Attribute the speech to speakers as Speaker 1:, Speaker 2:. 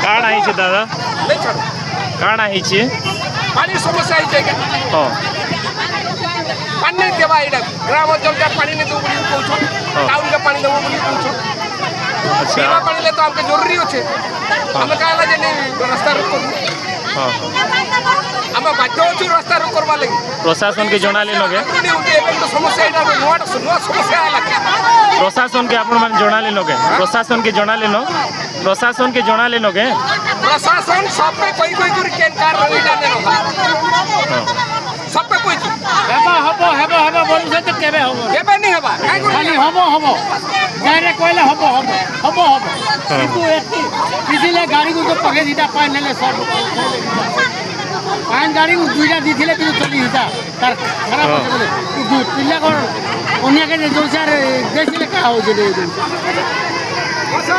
Speaker 1: କାଣା ହେଇଛି ଦାଦା କାଣା ହେଇଛି
Speaker 2: ପାଣି ସମସ୍ୟା ହେଇଛି
Speaker 1: ହଁ
Speaker 2: ପାଣି ନାଇଁ ଦେବା ଏଇଟା ଗ୍ରାମାଞ୍ଚଳଟା ପାଣି ନାଇଁ ଦେବୁ ବୋଲି କହୁଛନ୍ ଟାଉନ୍କେ ପାଣି ଦେବୁ ବୋଲି କହୁଛନ୍
Speaker 1: ଆଚ୍ଛା
Speaker 2: ପିଇବା ପାଣି ହେଲେ ତ ଆମକେ ଜରୁରୀ ଅଛେ ଆମେ କାଁ ହେଲା ଯେ ରାସ୍ତା ରୋକ କରୁ
Speaker 1: ହଁ
Speaker 2: ଆମେ ବାଧ୍ୟ ଅଛୁ ରାସ୍ତା ରୋକ କରବା ଲାଗି
Speaker 1: ପ୍ରଶାସନକେ ଜଣାଲେନ କେ
Speaker 2: ଏବେ ତ ସମସ୍ୟା ଏଇଟା ନୂଆ ସମସ୍ୟା ହେଲା
Speaker 1: ପ୍ରଶାସନକେ ଆପଣମାନେ ଜଣାଲେନ କେ ପ୍ରଶାସନକେ ଜଣାଲେନ କେ
Speaker 2: ପ୍ରଶାସନ ସବେ କହି କରି କେନ୍ କାର ଏଇଟା ନେନ ସବେ କହିଛୁ
Speaker 3: ହେବ ବୋଲୁଛେ ତ କେବେ ହେବ
Speaker 2: କେବେ ନି ହେବା କାଇଁ
Speaker 3: ଖାଲି ହେବ ଗାଁରେ କହିଲେ ହେବ କିନ୍ତୁ ଏଠି ପିସିଲେ ଗାଡ଼ିକୁ ତ ପକେଇ ଦିଟା ପାଣି ନେଲେ ସବୁ ପାଣି ଗାଡ଼ିକୁ ଦୁଇଟା ଦେଇଥିଲେ କିନ୍ତୁ ଚଲି ଦିଟା ତାର ଖରାପ ଅଛି ବୋଲେ ପିଲା କ'ଣ ଅନ୍ୟକେ ଯେଉଁ ସାର୍ ଦେଇଥିଲେ କାହା ହେଉଛି